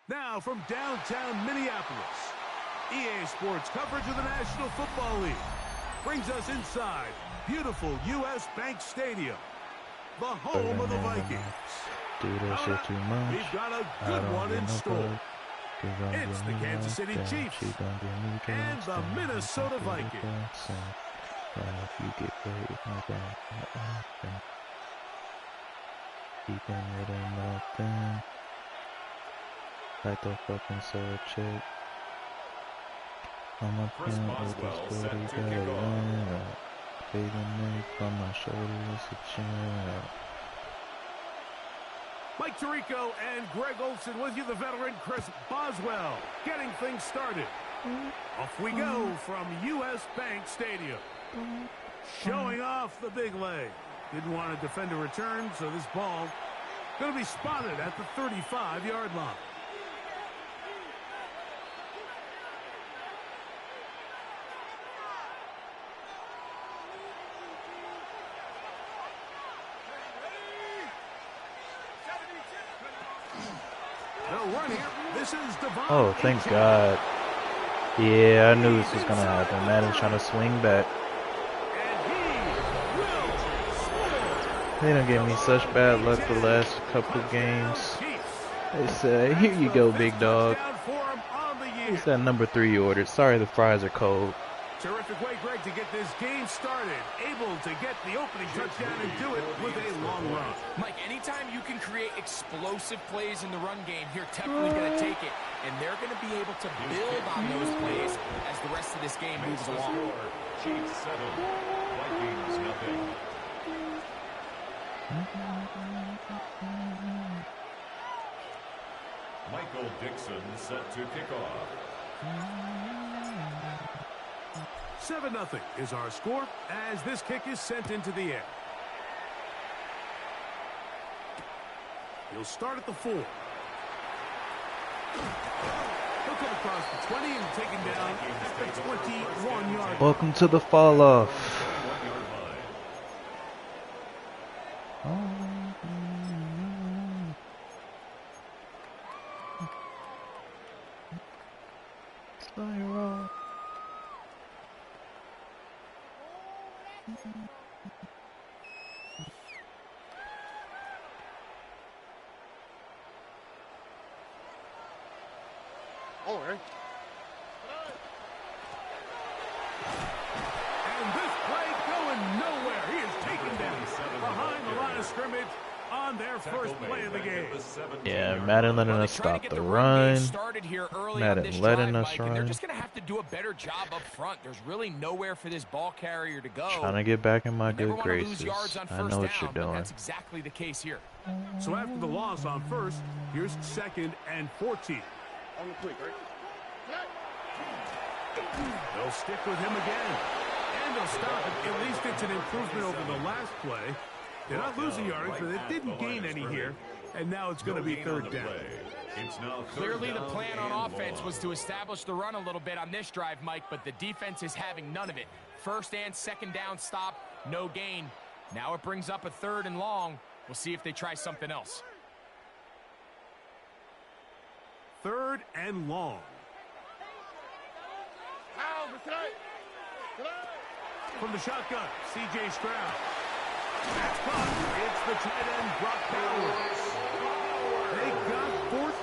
Now from downtown Minneapolis, EA Sports coverage of the National Football League brings us inside beautiful U.S. Bank Stadium, the home of the Vikings. Do that shit too much. We've got a good one in store. It's the Kansas City Chiefs and the Minnesota Vikings. You get paid, keeping it in nothing. Like the fucking soul check. I'm a fan with this booty, gotta win. Fading me from my shoulder, it's a chin. Mike Tirico and Greg Olson with you, the veteran Chris Boswell, getting things started. Off we go from U.S. Bank Stadium. Showing off the big leg. Didn't want to defend a return, so this ball going to be spotted at the 35-yard line. Oh, thank God. Yeah, I knew this was going to happen. Madden's trying to swing back. They done gave me such bad luck the last couple games. They said, here you go, big dog. It's that number 3 you ordered. Sorry, the fries are cold. Terrific way, Greg, to get this game started. Able to get the opening touchdown and do it with a long run. Mike, anytime you can create explosive plays in the run game, you're definitely going to take it. And they're going to be able to build on those plays as the rest of this game moves along. Chiefs 7, Vikings nothing. Michael Dixon set to kick off. 7-0 is our score as this kick is sent into the air. He'll start at the 4. He'll come across the 20 and taken down at the 21-yard line. Welcome to the fall off. And this play going nowhere. He is taken down behind the line of scrimmage on their first play of the game. Yeah, Madden letting us stop the run. Madden letting us run. They're just going to have to do a better job up front. There's really nowhere for this ball carrier to go. Trying to get back in my good graces. I know what you're doing. That's exactly the case here. So after the loss on first, here's 2nd and 14. On the quick, right? They'll stick with him again. And they'll stop it. At least it's an improvement over the last play. They're not losing yardage, but they didn't gain any here. And now it's going to be 3rd down. Clearly the plan on offense was to establish the run a little bit on this drive, Mike, but the defense is having none of it. 1st and 2nd down stop, no gain. Now it brings up a 3rd and long. We'll see if they try something else. 3rd and long. From the shotgun, C.J. Stroud. That's caught. It's the tight end, Brock Powers. They got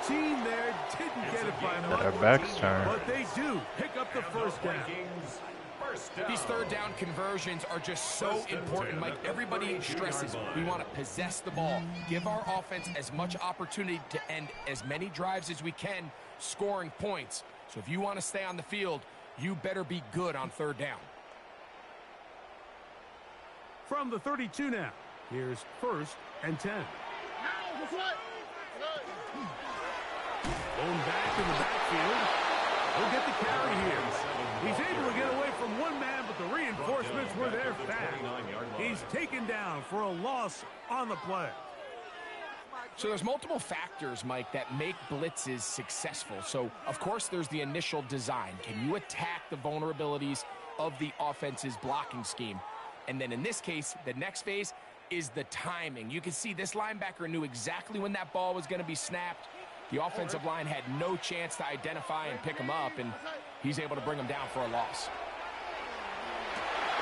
14 there. Didn't get it by much. Our back's turned. But they do pick up the 1st down. These 3rd down conversions are just so important, Mike. Everybody stresses we want to possess the ball, give our offense as much opportunity to end as many drives as we can, scoring points. So if you want to stay on the field, you better be good on 3rd down. From the 32 now, here's 1st and 10. Going back in the backfield. He'll get the carry here. He's able to get away from one man, but the reinforcements were there fast. He's taken down for a loss on the play. So there's multiple factors, Mike, that make blitzes successful. So, of course, there's the initial design. Can you attack the vulnerabilities of the offense's blocking scheme? And then in this case, the next phase is the timing. You can see this linebacker knew exactly when that ball was going to be snapped. The offensive line had no chance to identify and pick him up, and he's able to bring him down for a loss.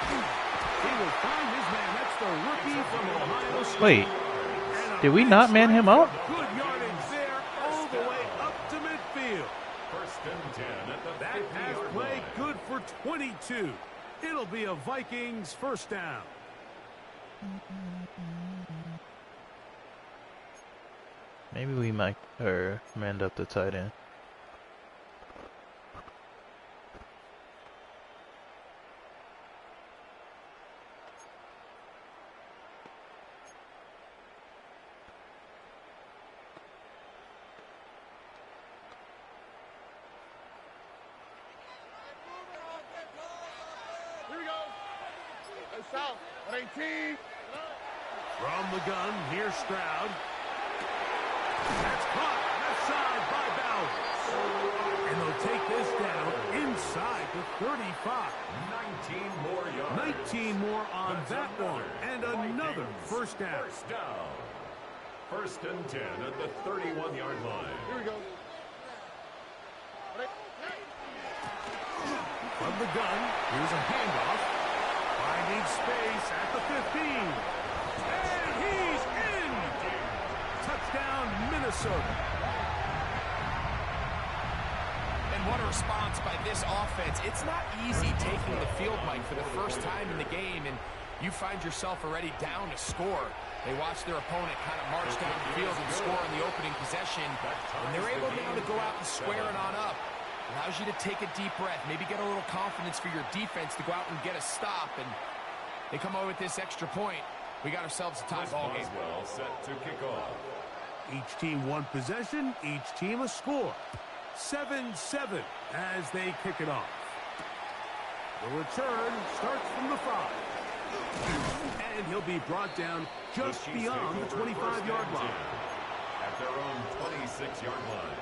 He will find his man. That's the rookie from Ohio State. Wait, did we not man him up? Good yardage there, all the way up to midfield. First and 10 at the That 50-yard pass line. play good for 22. It'll be a Vikings first down. Maybe we might manned up the tight end. South, 18. From the gun, here's Stroud. That's caught left side by Bowers. And they'll take this down inside the 35. 19 more yards. 19 more on That's that one. And another Vikings first down. First down. First and 10 at the 31-yard line. Here we go. From the gun, here's a handoff. Finding space at the 15. And he's in! Touchdown, Minnesota. And what a response by this offense. It's not easy taking the field, Mike, for the first time in the game, and you find yourself already down to score. They watch their opponent kind of march down the field and score on the opening possession, and they're able now to go out and square it on up. Allows you to take a deep breath, maybe get a little confidence for your defense to go out and get a stop, and they come away with this extra point. We got ourselves a tie ball game. Boswell set to kick off. Each team one possession, each team a score. 7-7 as they kick it off. The return starts from the 5. And he'll be brought down just The Chiefs beyond the take over 25-yard first and line. 10 at their own 26-yard line.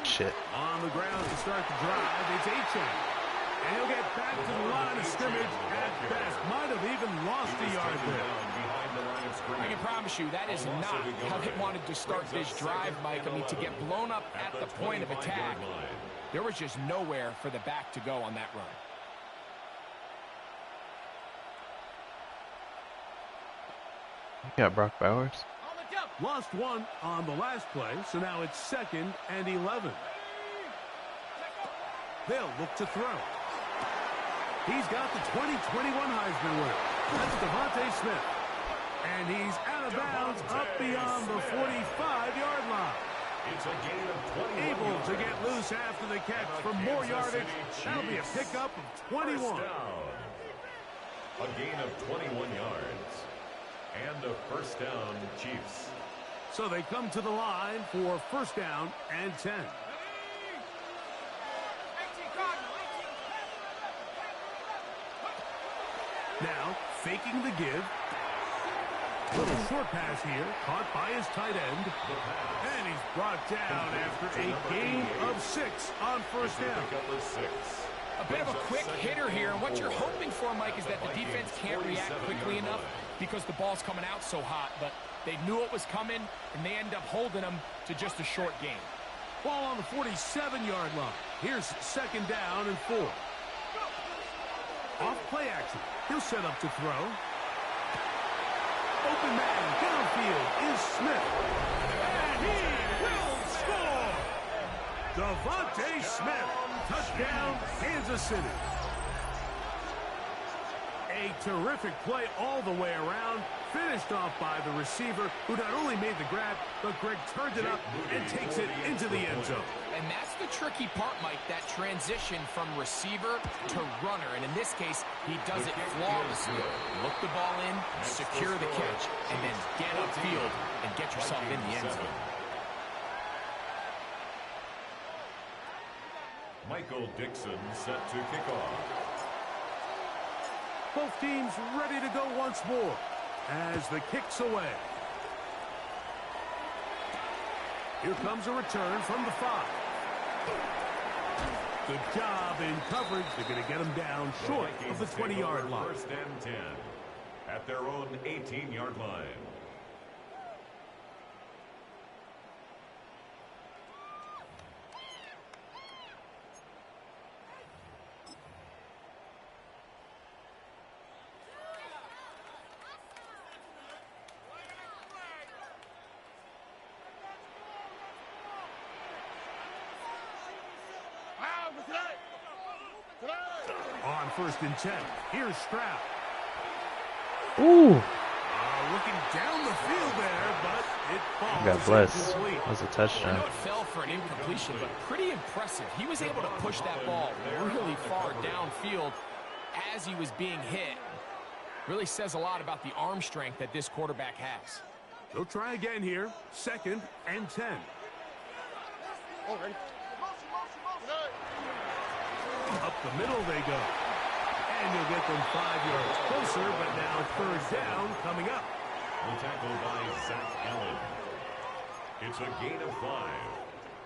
Shit. On the ground to start the drive, it's Achane. And he'll get back to the line of scrimmage at best. Might have even lost a yard there. Behind the line of scrimmage. I can promise you that is not how they wanted to start this drive, Mike. I mean, to get blown up at the point of attack, there was just nowhere for the back to go on that run. You got Brock Bowers. Lost one on the last play, so now it's 2nd and 11. They'll look to throw. He's got the 2021 Heisman winner. That's Devontae Smith. And he's out of bounds up beyond the 45-yard line. It's a gain of 21 Able yards. to get loose after the catch for more yardage. That'll be a pickup of 21. First down. A gain of 21 yards. And a first down, Chiefs. So they come to the line for first down and 10. Now, faking the give. Little short pass here, caught by his tight end. And he's brought down after a gain of 6 on first down. Pickup of 6. A bit of a quick hitter here, and what you're hoping for, Mike, is that the defense can't react quickly enough because the ball's coming out so hot, but they knew it was coming, and they end up holding them to just a short game. Ball on the 47-yard line. Here's 2nd down and 4. Off play action. He'll set up to throw. Open man downfield is Smith. And he will score! Devontae Smith. Touchdown, Kansas City. A terrific play all the way around, finished off by the receiver, who not only made the grab, but Greg turned it up and takes it into the end zone. And that's the tricky part, Mike, that transition from receiver to runner. And in this case, he does it flawlessly. Look the ball in, secure the catch, and then get upfield and get yourself in the end zone. Michael Dixon set to kick off. Both teams ready to go once more as the kick's away. Here comes a return from the 5. Good job in coverage. They're going to get him down short of the 20-yard line. First and 10 at their own 18-yard line. On first and 10, here's Stroud. Ooh. Looking down the field there, but it falls. God bless. Incomplete. That was a I touchdown. know it fell for an incompletion, but pretty impressive. He was able to push that ball really far downfield as he was being hit. Really says a lot about the arm strength that this quarterback has. They'll try again here. Second and 10. Up the middle they go. And you'll get them 5 yards closer, but now third down coming up. The tackle by Zach Allen. It's a gain of 5.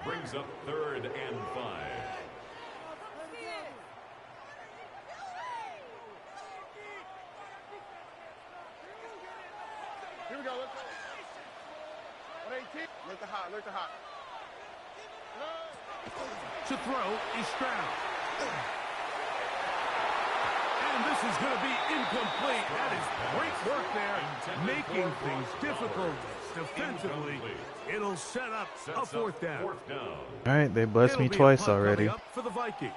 Brings up 3rd and 5. Here we go. Let's go. 118. Look the hot. Look the hot. To throw is Stroud. And this is going to be incomplete. That is great work there, making things difficult defensively. It'll set up a fourth down. All right, they blessed me It'll be a twice punt coming already. up for the Vikings.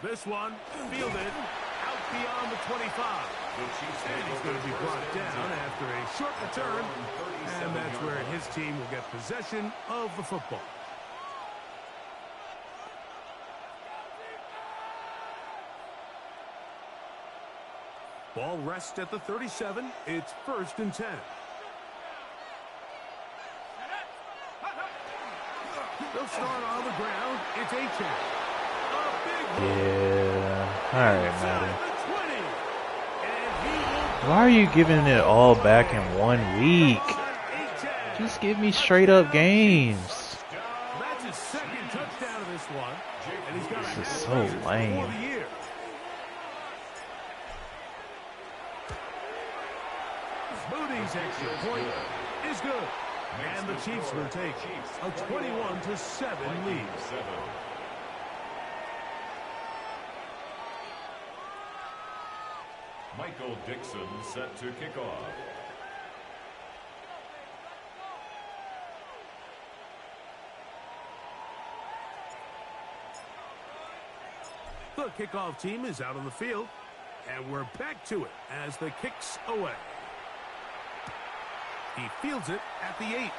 This one fielded out beyond the 25. And he's going to be brought down after a short return. And that's where his team will get possession of the football. Ball rests at the 37. It's first and 10. They'll start on the ground. It's H.A. Yeah. All right, Madden. Why are you giving it all back in 1 week? Just give me straight up games. That's his second touchdown of this one. And he's got This is so lame. for the year. Moody's extra point is good. And the Chiefs will take a 21-7 lead. Michael Dixon set to kick off. The kickoff team is out on the field, and we're back to it as the kick's away. He fields it at the 8.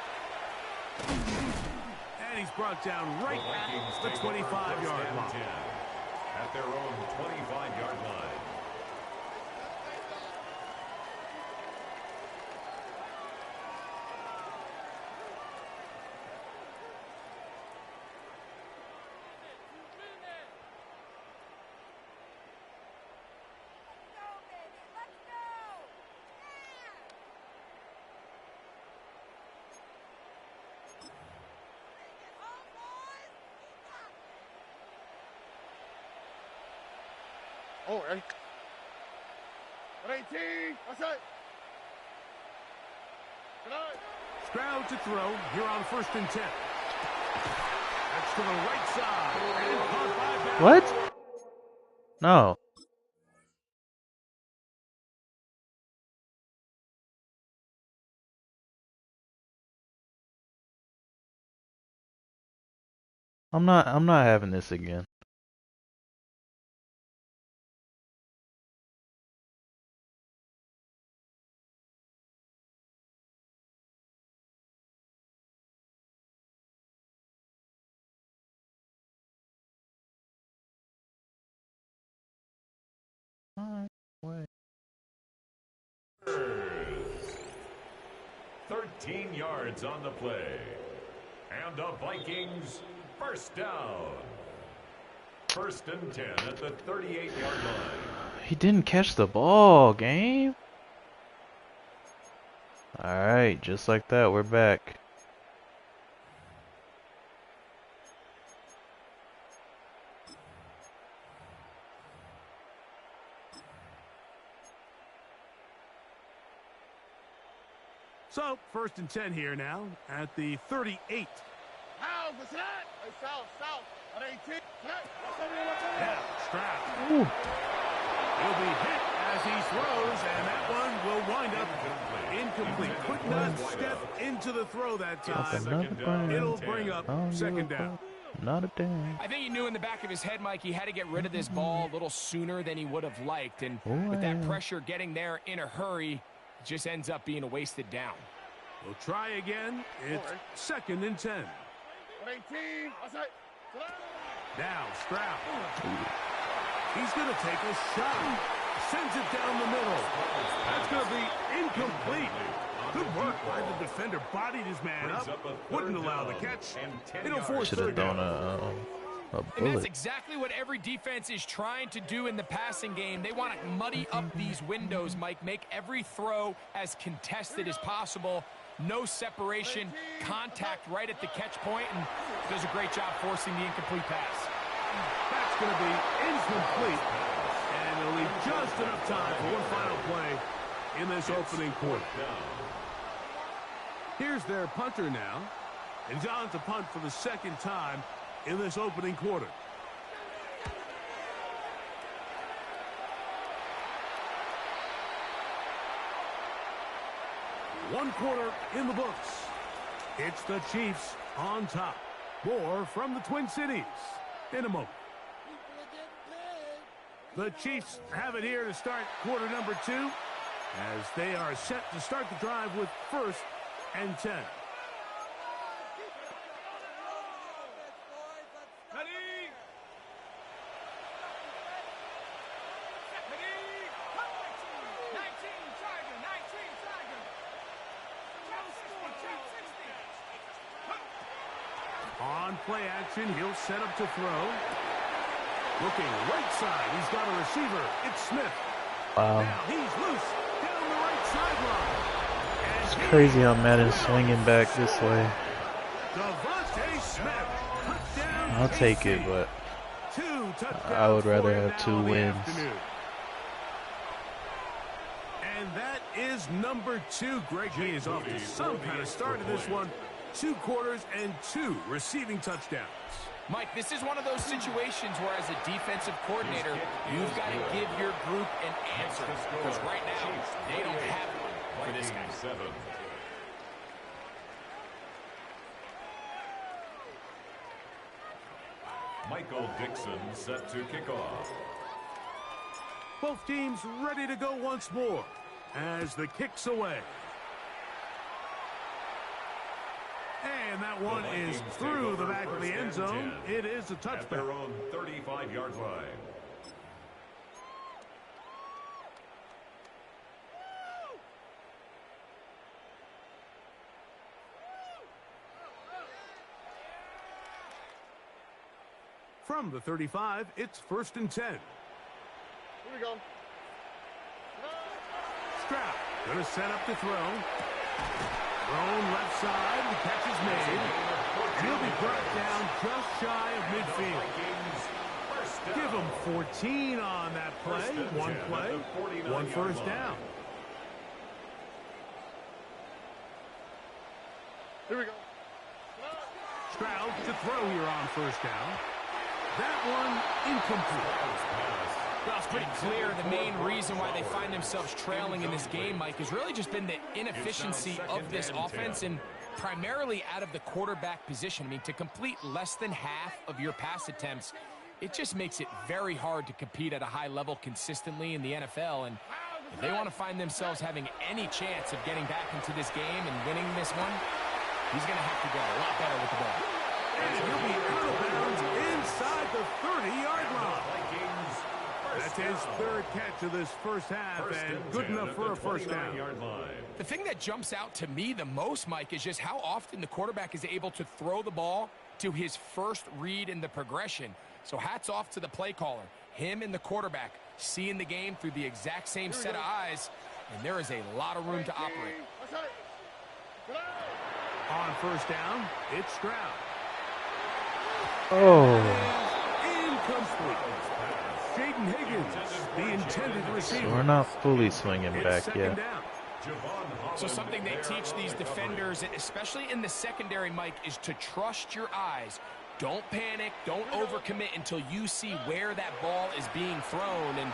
And he's brought down right at the 25-yard line. At their own 25-yard line. Oh, ready? 118. That's it. Stroud to throw here on first and 10. That's to the right side. And caught by What? No. I'm not having this again. Wait. 13 yards on the play. And the Vikings first down. First and 10 at the 38-yard line. He didn't catch the ball, game. Alright, just like that, we're back. So, first and 10 here now at the 38. How was that? Hey, south. At 18. Yeah, Stroud. Ooh. He'll be hit as he throws, and that one will wind up incomplete. Could not step into the throw that time. It'll bring up second down. Not a damn. I think he knew in the back of his head, Mike, he had to get rid of this ball a little sooner than he would have liked. And with that pressure getting there in a hurry, it just ends up being a wasted down. We'll try again. It's second and 10. 18. Now, Stroud. He's going to take a shot. Sends it down the middle. That's going to be incomplete. Good work by the defender. Bodied his man up. Wouldn't allow the catch. It'll force Should have third thrown down. a And that's bullet. exactly what every defense is trying to do in the passing game. They want to muddy up these windows, Mike, make every throw as contested as possible. No separation, contact right at the catch point, and does a great job forcing the incomplete pass. That's going to be incomplete. And it'll leave just enough time for one final play in this opening quarter. Here's their punter now. And he's on to punt for the second time in this opening quarter. One quarter in the books. It's the Chiefs on top. More from the Twin Cities in a moment. The Chiefs have it here to start quarter number 2 as they are set to start the drive with first and 10. On play action, he'll set up to throw. Looking right side, he's got a receiver. It's Smith. Wow. Now he's loose down the right sideline. It's crazy how Madden's swinging back this way. Devontae Smith, touchdown. I'll take it, KC. but 2 touchdowns I would rather for him have now 2 in the wins. afternoon. And that is number 2. Greg He is off to some kind of start in this one. 2 quarters and 2 receiving touchdowns. Mike, this is one of those situations where as a defensive coordinator, you've got to give your group an answer. Because right now, they don't have one for this guy. 7. Michael Dixon set to kick off. Both teams ready to go once more as the kick's away. And that one is through the back of the end zone. It is a At their touchback. own 35-yard line. From the 35, it's first and 10. Here we go. Stroud going to set up to throw. Thrown left side. The catch is made. And he'll be brought down just shy of midfield. Give him 14 on that play. One play, one first down. Here we go. Stroud to throw here on first down. That one incomplete. Well, it's pretty clear the main reason why they find themselves trailing in this game, Mike, has really just been the inefficiency of this offense. And primarily out of the quarterback position. I mean, to complete less than half of your pass attempts, it just makes it very hard to compete at a high level consistently in the NFL. And if they want to find themselves having any chance of getting back into this game and winning this one, he's going to have to get a lot better with the ball. And he'll be out of bounds inside the 30-yard line. That's his third catch of this first half, and good enough for a first down. The thing that jumps out to me the most, Mike, is just how often the quarterback is able to throw the ball to his first read in the progression. So hats off to the play caller. Him and the quarterback seeing the game through the exact same set of eyes, and there is a lot of room to operate. On first down, it's Stroud. Oh. Incomplete. Jaden Higgins, the intended receiver. So we're not fully swinging back yet. So something they teach these defenders, especially in the secondary, Mike, is to trust your eyes. Don't panic. Don't overcommit until you see where that ball is being thrown. And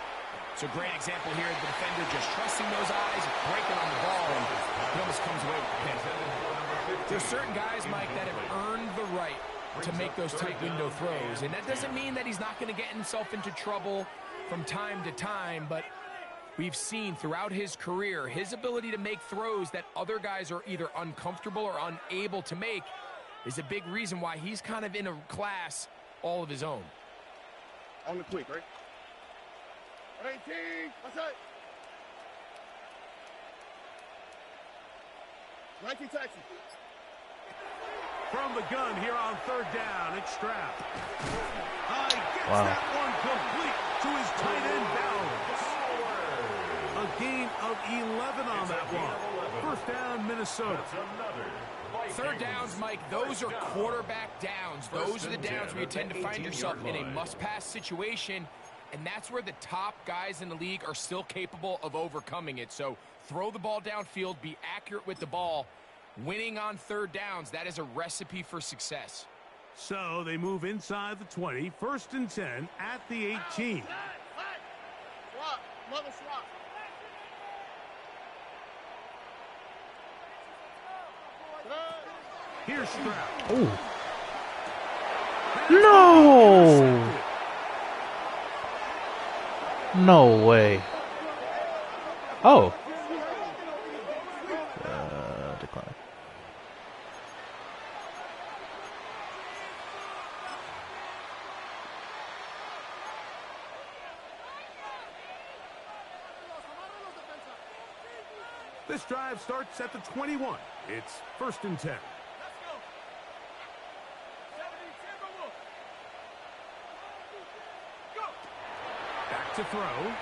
it's a great example here. The defender just trusting those eyes, breaking on the ball, and he almost comes away with the pick. There's certain guys, Mike, that have earned the right to make those tight window throws. And that doesn't mean that he's not going to get himself into trouble from time to time, but we've seen throughout his career his ability to make throws that other guys are either uncomfortable or unable to make is a big reason why he's kind of in a class all of his own. On the quick, right? 18, what's that? 19 taxi. From the gun here on third down, it's Stroud. Gets Wow. that one complete to his tight end Bowers. A gain of 11 on that one. First down, Minnesota. Third downs, Mike, those are quarterback downs. Those are the downs where you tend to find yourself in a must-pass situation, and that's where the top guys in the league are still capable of overcoming it. So throw the ball downfield, be accurate with the ball. Winning on third downs, that is a recipe for success. So they move inside the 20, first and 10 at the 18. Swap, mother swap. Here's Stroud. Oh. No! No way. Oh. Decline. This drive starts at the 21. It's first and 10. Back to throw.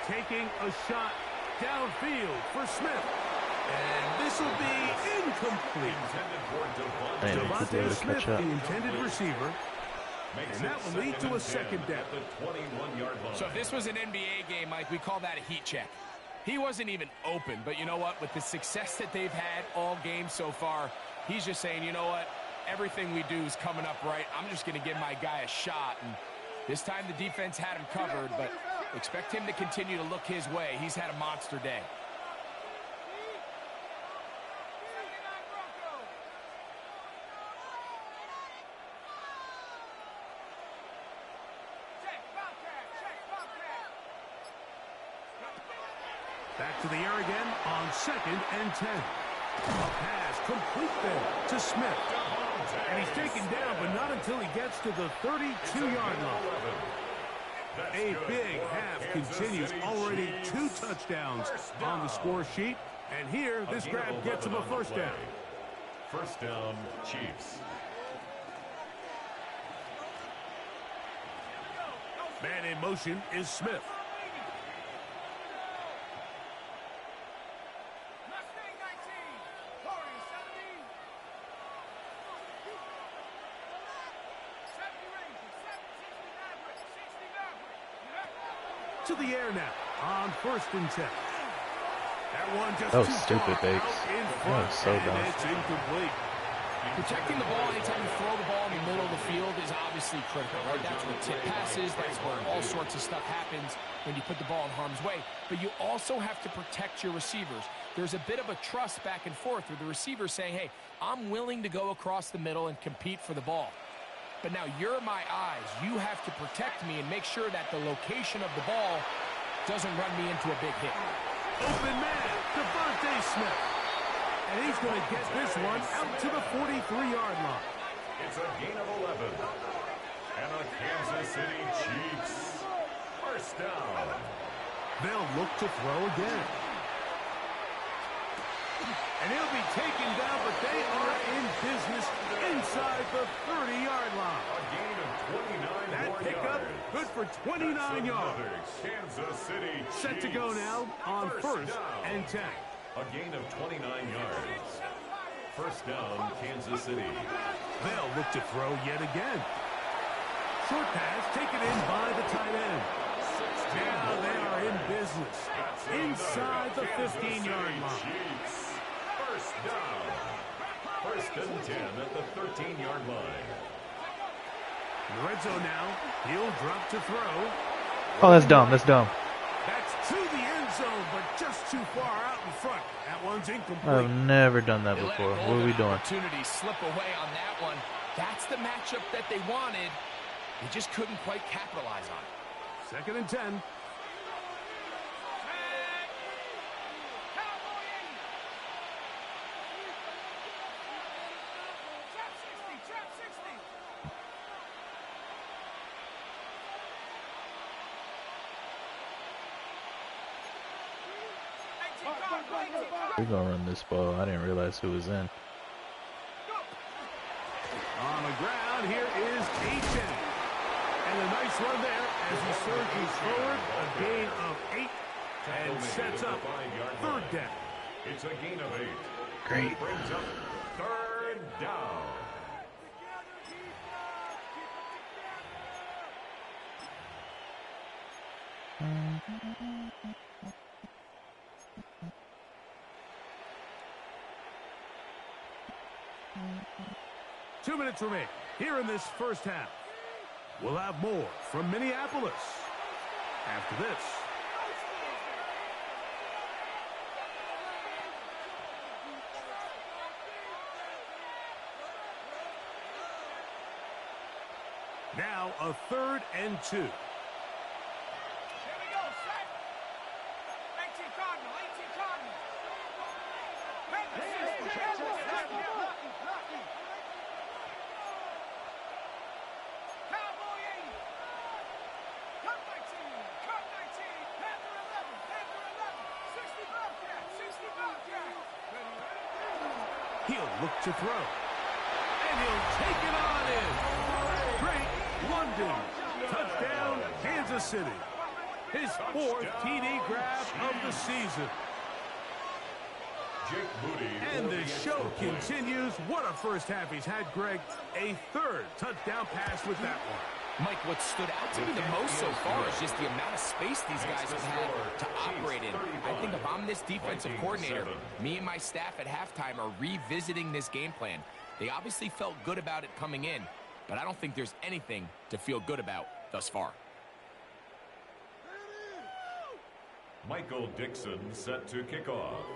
Taking a shot downfield for Smith. And this will be incomplete. Devontae Smith, the intended receiver. And that will lead to a second down. So if this was an NBA game, Mike, we call that a heat check. He wasn't even open, but you know what? With the success that they've had all game so far, he's just saying, you know what? Everything we do is coming up right. I'm just going to give my guy a shot. And this time the defense had him covered, but expect him to continue to look his way. He's had a monster day. Back to the air again on second and 10. A pass complete there to Smith. And he's taken down, but not until he gets to the 32-yard line. A big half continues. Already 2 touchdowns on the score sheet. And here, this grab gets him a first down. First down, Chiefs. Man in motion is Smith. To the air now on first and 10. That one just That was too stupid, far Bakes. out in That front, was so and dumb. it's incomplete. Protecting the ball anytime you throw the ball in the middle of the field is obviously critical, right? That's where tip passes, that's where all sorts of stuff happens when you put the ball in harm's way. But you also have to protect your receivers. there's a bit of a trust back and forth with the receiver saying, hey, I'm willing to go across the middle and compete for the ball. But now you're my eyes. You have to protect me and make sure that the location of the ball doesn't run me into a big hit. Open man, Devontae Smith. And he's going to get this one out to the 43-yard line. It's a gain of 11. And a Kansas City Chiefs first down. They'll look to throw again. And he'll be taken down, but they are in business inside the 30-yard line. A gain of 29 that more pickup yards. good for 29 yards. Kansas City Chiefs. Set to go now on first and 10. A gain of 29 yards. First down, Kansas City. They'll look to throw yet again. Short pass taken in by the tight end. Now they are in business inside the 15-yard line. First down. First and 10 at the 13-yard line. In the red zone now. He'll drop to throw. Oh, that's dumb. That's dumb. That's to the end zone, but just too far out in front. That one's incomplete. I've never done that before. What are we doing? Opportunity slip away on that one. That's the matchup that they wanted. They just couldn't quite capitalize on it. Second and 10. We're going to run this ball. I didn't realize who was in. On the ground, here is Aiken. And a nice run there as he surges forward. A gain of 8 and sets up third down. It's a gain of 8. Great. Brings up third down. Two minutes remain here in this first half. We'll have more from Minneapolis after this. Now a third and 2. Here we go, set. 18 Cardinal, 18 Cardinal. Cowboy 80. Cut 19, cut 19. Panther 11, Panther 11. 60 Bobcat, 60 Bobcat. He'll look to throw. And he'll take it on in. Great London. Touchdown, Kansas City. His fourth TD grab of the season. Jake Moody. And the show continues. What a first half he's had, Greg. A third touchdown pass with that one. Mike, what stood out to me the most so far is just the amount of space these guys have had to operate in. I think if I'm this defensive coordinator, me and my staff at halftime are revisiting this game plan. They obviously felt good about it coming in, but I don't think there's anything to feel good about thus far. Michael Dixon set to kick off.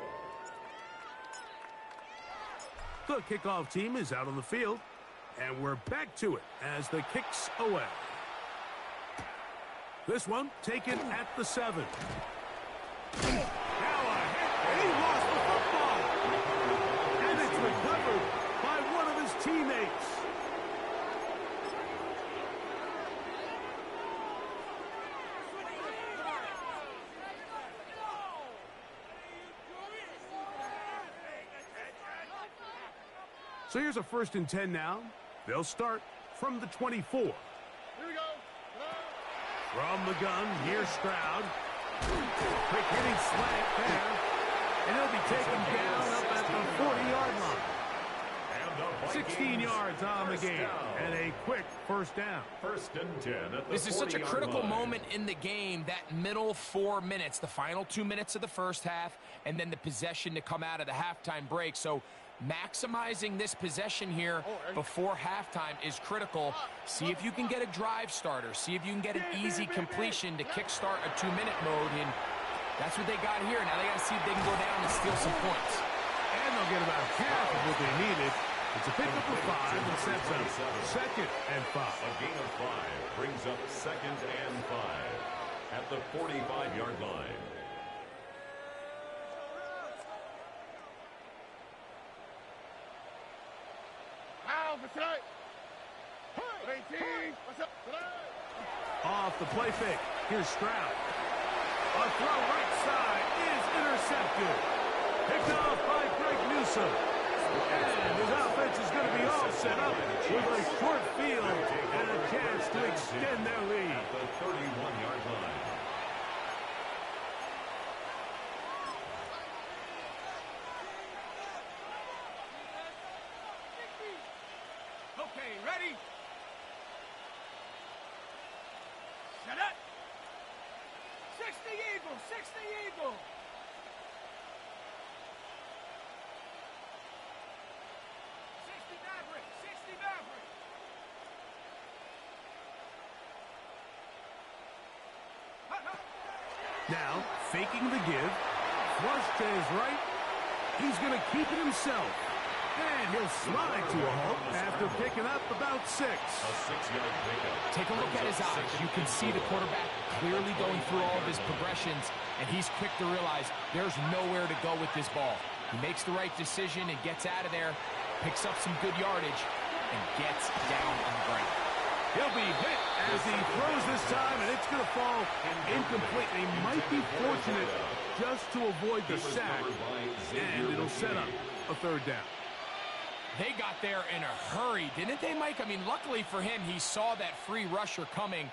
The kickoff team is out on the field, and we're back to it as the kick's away. This one taken at the 7. Now a hit, and he lost the football. And it's recovered by one of his teammates. So here's a first and 10 now. They'll start from the 24. Here we go. From the gun, here's Stroud. Quick hitting slant there. And he'll be taken down up at the 40-yard line. 16 yards on the game. And a quick first down. First and 10 at the This is such a 40-yard critical line. moment in the game, that middle 4 minutes, the final 2 minutes of the first half, and then the possession to come out of the halftime break. So maximizing this possession here before halftime is critical. See if you can get a drive starter. See if you can get an easy completion to kickstart a 2-minute mode. And That's what they got here. Now they got to see if they can go down and steal some points. And they'll get about half of what they needed. It's a pickup of 5 and sets up 2nd and 5. A gain of 5 brings up 2nd and 5 at the 45-yard line. Off the play fake. Here's Stroud. A throw right side is intercepted. Picked off by Greg Newsome. And his offense is going to be all set up with a short field and a chance to extend their lead. At the 31-yard line. Okay, ready? Set up. 60 Eagle, 60 Eagle. 60 Maverick, 60 Maverick. Now, faking the give. Flush to his right. He's going to keep it himself. And he'll slide to a halt after picking up about 6. A 6-yard pickup. Take a look at his eyes. You can see the quarterback clearly going through all of his progressions, and he's quick to realize there's nowhere to go with this ball. He makes the right decision and gets out of there, picks up some good yardage, and gets down on the ground. He'll be hit as he throws this time, and it's going to fall incomplete. They might be fortunate just to avoid the sack, and it'll set up a 3rd down. They got there in a hurry, didn't they, Mike? I mean, luckily for him, he saw that free rusher coming,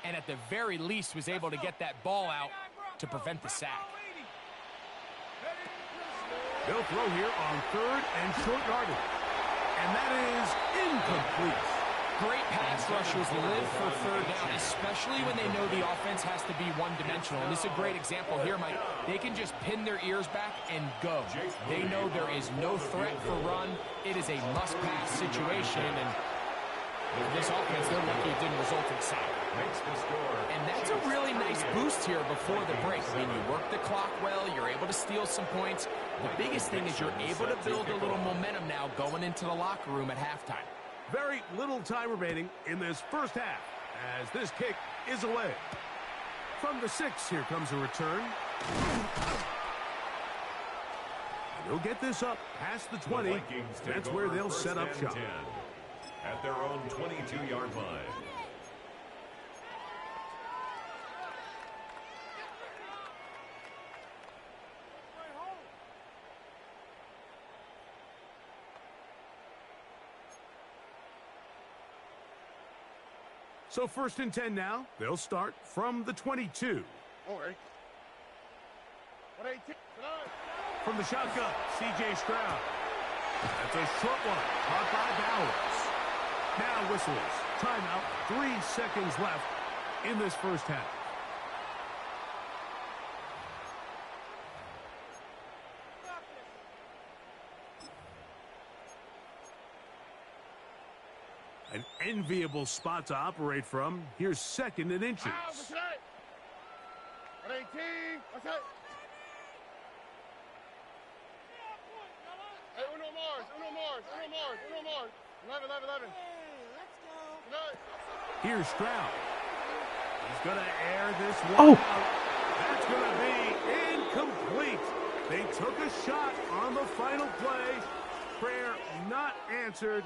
and at the very least was able to get that ball out to prevent the sack. They'll throw here on 3rd and short yardage. And that is incomplete. Great pass rushers live for 3rd down, especially when they know the offense has to be one-dimensional. And this is a great example here, Mike. They can just pin their ears back and go. They know there is no threat for run. It is a must-pass situation, and for this offense, they're lucky it didn't result in sack. And that's a really nice boost here before the break. I mean, you work the clock well, you're able to steal some points. The biggest thing is you're able to build a little momentum now going into the locker room at halftime. Very little time remaining in this first half as this kick is away. From the 6, here comes a return. And he'll get this up past the 20. That's where they'll set up shop. At their own 22-yard line. So 1st and 10 now. They'll start from the 22. From the shotgun, C.J. Stroud. That's a short one, caught by Bowers. Now whistles. Timeout, 3 seconds left in this first half. An enviable spot to operate from. Here's 2nd and inches. Here's Stroud. He's going to air this one out. That's going to be incomplete. They took a shot on the final play. Prayer not answered.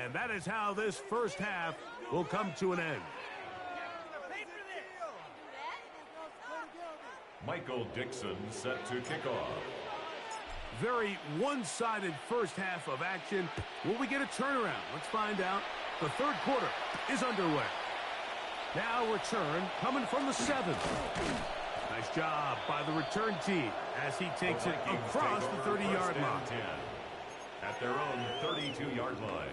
And that is how this first half will come to an end. Michael Dixon set to kick off. Very one-sided first half of action. Will we get a turnaround? Let's find out. The 3rd quarter is underway. Now return coming from the 7. Nice job by the return team as he takes it across the 30-yard line. At their own 32-yard line.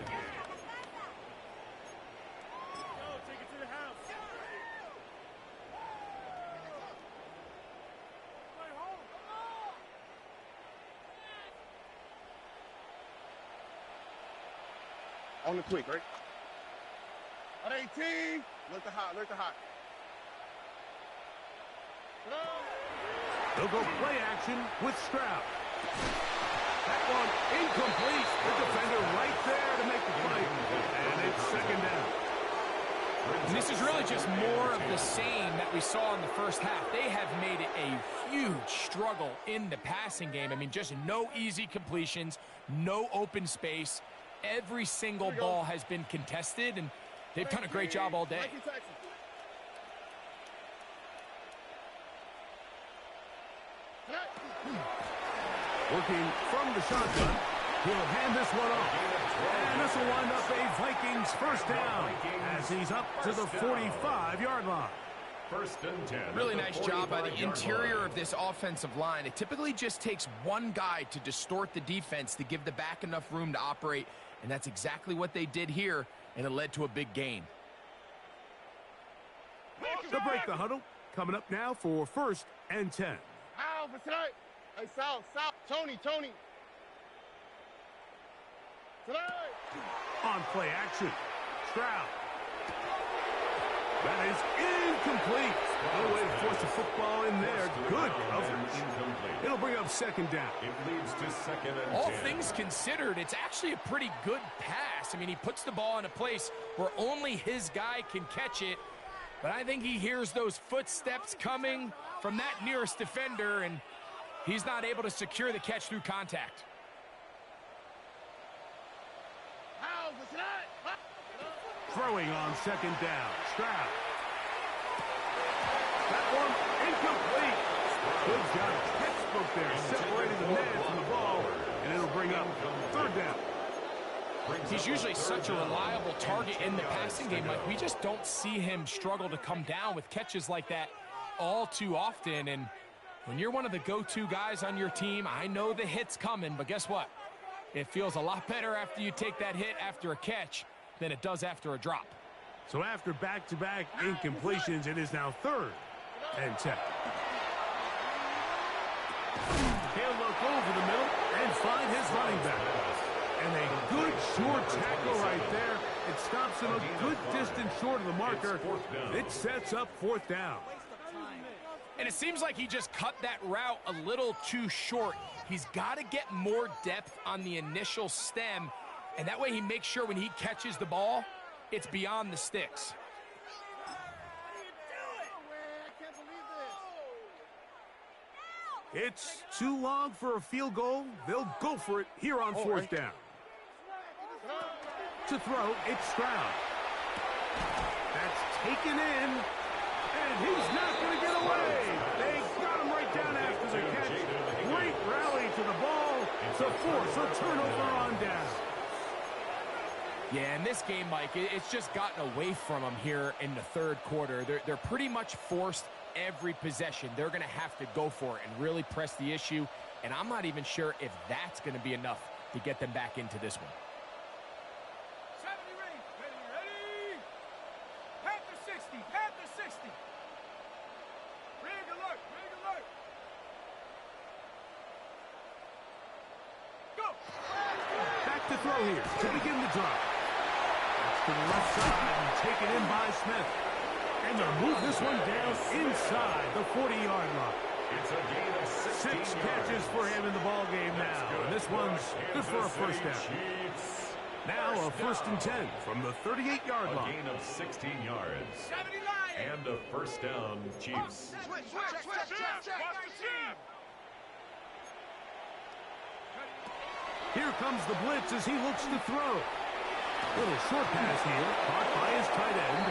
On the quick, right? On 18. Look the hot, look the hot. They'll go play action with Stroud. That one incomplete. The defender right there to make the play. And it's second down. And this is really just more of the same that we saw in the first half. They have made it a huge struggle in the passing game. I mean, just no easy completions, no open space. Every single ball has been contested, and they've done a great job all day. Working from the shotgun, he'll hand this one off. And this will wind up a Vikings first down as he's up to the 45-yard line. First and 10. Really nice job by the interior of this offensive line. It typically just takes one guy to distort the defense to give the back enough room to operate, and that's exactly what they did here, and it led to a big gain. To break the huddle, coming up now for first and 10. Ow, for tonight. Hey, Sal, Tony. Tonight. On play action, Stroud. That is incomplete. No way to force the football in there. Good coverage. It'll bring up second down. It leads to second and 10. All things considered, it's actually a pretty good pass. I mean, he puts the ball in a place where only his guy can catch it. But I think he hears those footsteps coming from that nearest defender, and he's not able to secure the catch through contact. Throwing on second down, Stroud. That one incomplete. Good job, textbook there, separating the man from the ball, and it'll bring up third down. He's usually such a reliable target in the passing game. Like, we just don't see him struggle to come down with catches like that all too often. And when you're one of the go-to guys on your team, I know the hit's coming, but guess what? It feels a lot better after you take that hit after a catch than it does after a drop. So after back-to-back incompletions, it is now third and 10. He'll look over the middle and find his running back. And a good short tackle right there. It stops him a good distance short of the marker. It sets up fourth down. And it seems like he just cut that route a little too short. He's got to get more depth on the initial stem, and that way he makes sure when he catches the ball, it's beyond the sticks. It's too long for a field goal. They'll go for it here on fourth down. To throw, it's Stroud. That's taken in, and he's not going to get away. They got him right down after the catch. Great rally to the ball to force a turnover on down. Yeah, in this game, Mike, it's just gotten away from them here in the third quarter. They're pretty much forced every possession. They're going to have to go for it and really press the issue, and I'm not even sure if that's going to be enough to get them back into this one. 70 range. Ready. Panther 60. Panther 60. Rig alert. Go. Back to throw here to begin the drive. That's to the left side and taken in by Smith. And they'll move this one down inside the 40-yard line. It's a gain of 6 catches for him in the ball game now. And this one's good for a first down. Now a first and 10 from the 38-yard line. A gain of 16 yards. 79. And a first down, Chiefs. Here comes the blitz as he looks to throw. Little short pass here, caught by his tight end.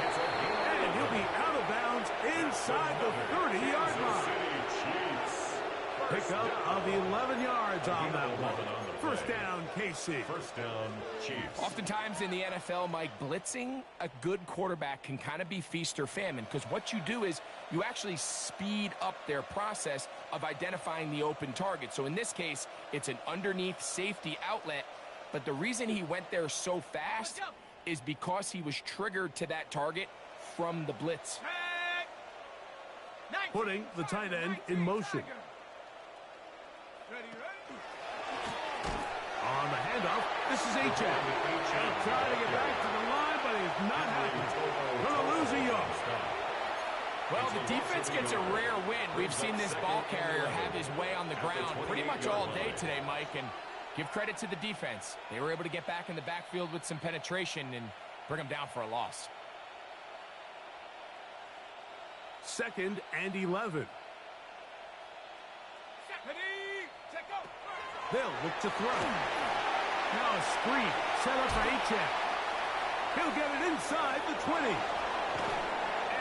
And he'll be out of bounds inside the 30-yard line. Pick up of 11 yards on that one. First down, KC. First down, Chiefs. Oftentimes in the NFL, Mike, blitzing a good quarterback can kind of be feast or famine, because what you do is you actually speed up their process of identifying the open target. So in this case, it's an underneath safety outlet, but the reason he went there so fast is because he was triggered to that target from the blitz. Putting the tight end in motion. On the handoff, this is H.A. He'll try to get back to the line, but he's not happy. Gonna lose a yard. Well, the defense gets a rare win. We've seen this ball carrier have his way on the ground pretty much all day today, Mike, and give credit to the defense. They were able to get back in the backfield with some penetration and bring them down for a loss. 2nd and 11. They'll look to throw. Now a screen set up for Achek. He'll get it inside the 20.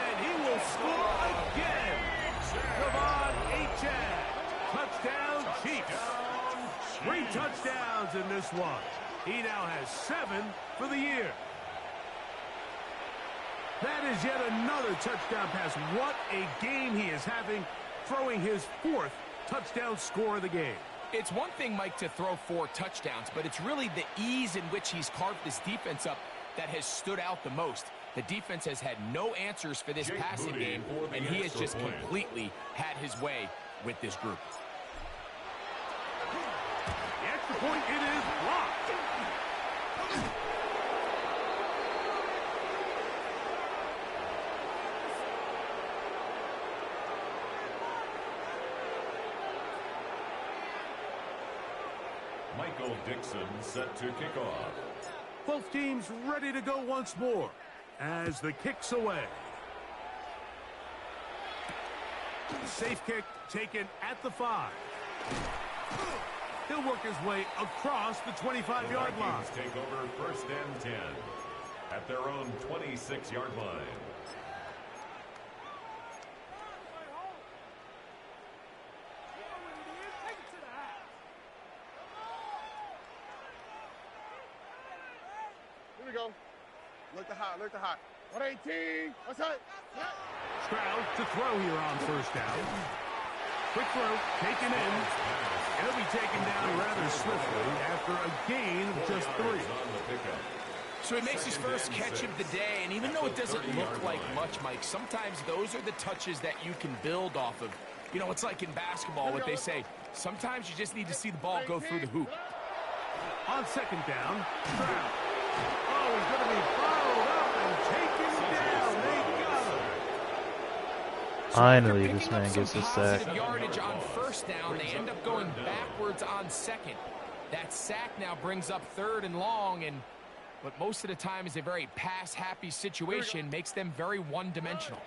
And he will score again. Devon Achek. Touchdown Chiefs. 3 touchdowns in this one. He now has 7 for the year. That is yet another touchdown pass. What a game he is having, throwing his 4th touchdown score of the game. It's one thing, Mike, to throw 4 touchdowns, but it's really the ease in which he's carved this defense up that has stood out the most. The defense has had no answers for this passing game, and he has just completely had his way with this group. The extra point, it is blocked. Michael Dixon set to kick off. Both teams ready to go once more as the kick's away. Safe kick taken at the 5. He'll work his way across the 25-yard line. Vikings take over 1st and 10 at their own 26-yard line. Here we go. Look to hot, look to hot. 118. What's that? Stroud to throw here on 1st down. Quick throw, taken in. He'll be taken down rather swiftly after a gain of just 3. So he makes his first catch of the day, and even though it doesn't look like much, Mike, sometimes those are the touches that you can build off of. You know, it's like in basketball, what they say, sometimes you just need to see the ball go through the hoop. On 2nd down, Stroud. Oh, he's going to be followed up and taken down. They got him. Finally, this man gets a sack. Yardage on 1st down. They end up going backwards on 2nd. That sack now brings up 3rd and long, and what most of the time is a very pass-happy situation makes them very one-dimensional.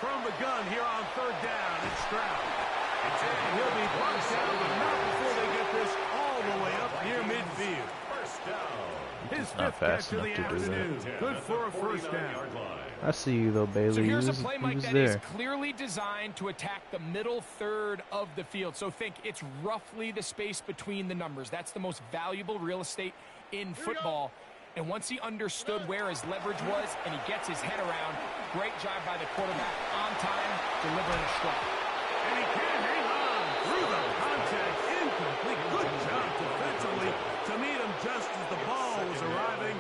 From the gun here on 3rd down, it's Stroud. And he'll be brought down, but not before they get this all the way up near midfield. 1st down. His Not 5th fast catch of the enough to do that. afternoon. Good for a 1st down. I see you though, Bailey. So here's he a was, play, he Mike, was that is there. clearly designed to attack the middle 3rd of the field. So think it's roughly the space between the numbers. That's the most valuable real estate in football. And once he understood where his leverage was and he gets his head around, great job by the quarterback on time, delivering a strike. And he can't hang on through the contact. Incomplete. Good job defensively to meet him just as the ball was arriving.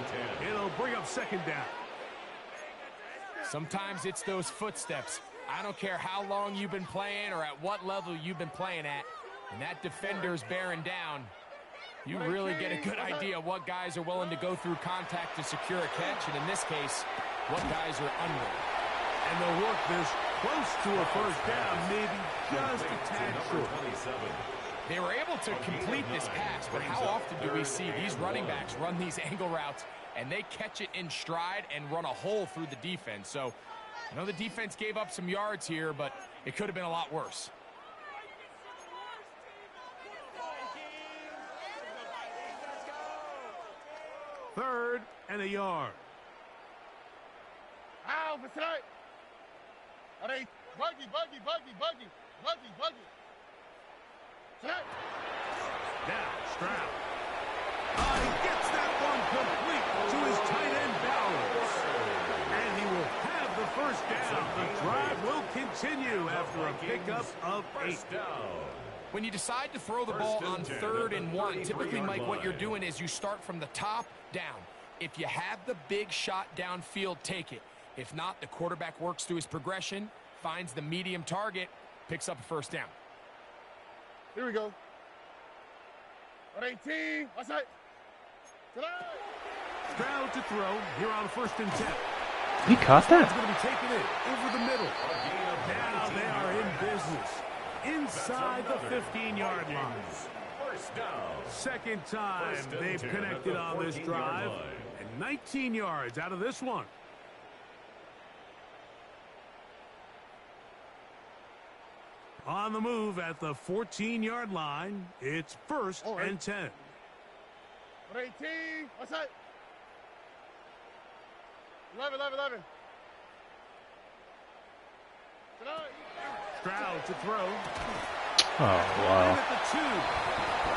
It'll bring up 2nd down. Sometimes it's those footsteps. I don't care how long you've been playing or at what level you've been playing at. And that defender's bearing down. You really get a good idea what guys are willing to go through contact to secure a catch, and in this case, what guys are unwilling. And they'll work this close to a 1st down, maybe just a tad short. They were able to complete this pass, but how often do we see these running backs run these angle routes and they catch it in stride and run a hole through the defense? So I know the defense gave up some yards here, but it could have been a lot worse. 3rd and a yard. Ow, for sight. Buggy. Sight. Now Stroud. He gets that one complete to his tight end Bowers. And he will have the 1st down. The drive will continue after a pickup of 8. When you decide to throw the ball on 3rd and 1, typically, Mike, what you're doing is you start from the top down. If you have the big shot downfield, take it. If not, the quarterback works through his progression, finds the medium target, picks up a 1st down. Here we go. 118. What's that? Stroud to throw here on 1st and 10. He caught that? It's going to be taken in over the middle. Now they are in business inside the 15-yard line. First down. Second time First and they've 10 connected at the on this 14-yard drive, line. and 19 yards out of this one. On the move at the 14-yard line, it's first and 10. 18. What's that? 11. Stroud to throw. Oh, wow. At the 2.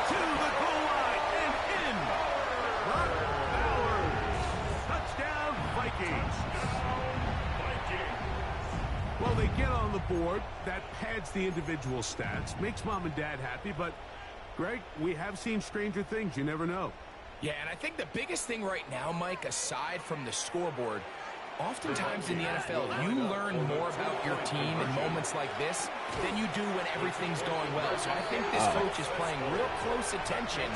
To the goal line and in. Brock Bowers. Touchdown, Vikings. Well, they get on the board. That pads the individual stats. Makes mom and dad happy, but, Greg, we have seen stranger things. You never know. Yeah, and I think the biggest thing right now, Mike, aside from the scoreboard, oftentimes in the NFL, you learn more about your team in moments like this than you do when everything's going well. So I think this coach is paying real close attention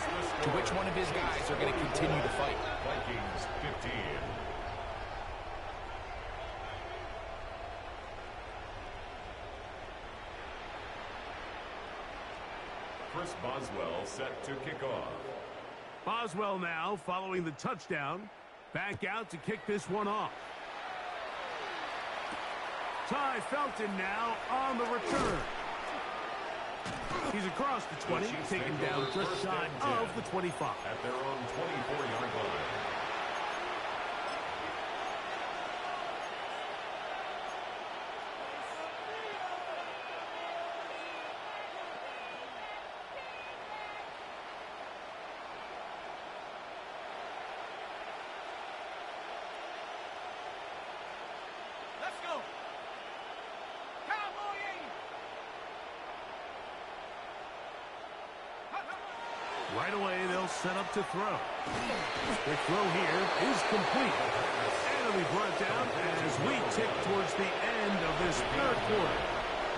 to which one of his guys are going to continue to fight. Vikings 15. Chris Boswell set to kick off. Boswell now following the touchdown. Back out to kick this one off. Ty Felton now on the return. He's across the 20, taken down just shy of the 25. At their own 24-yard line. Let's go. Cowboy 80. Right away, they'll set up to throw. The throw here is complete. And it'll be brought down as we tick towards the end of this third quarter.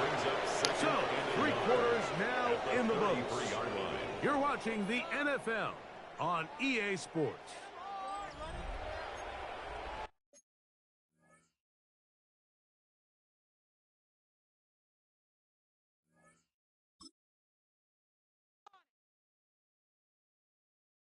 Brings up second So, and 3 9 quarters now at the in the books. 33-yard line. You're watching the NFL on EA Sports.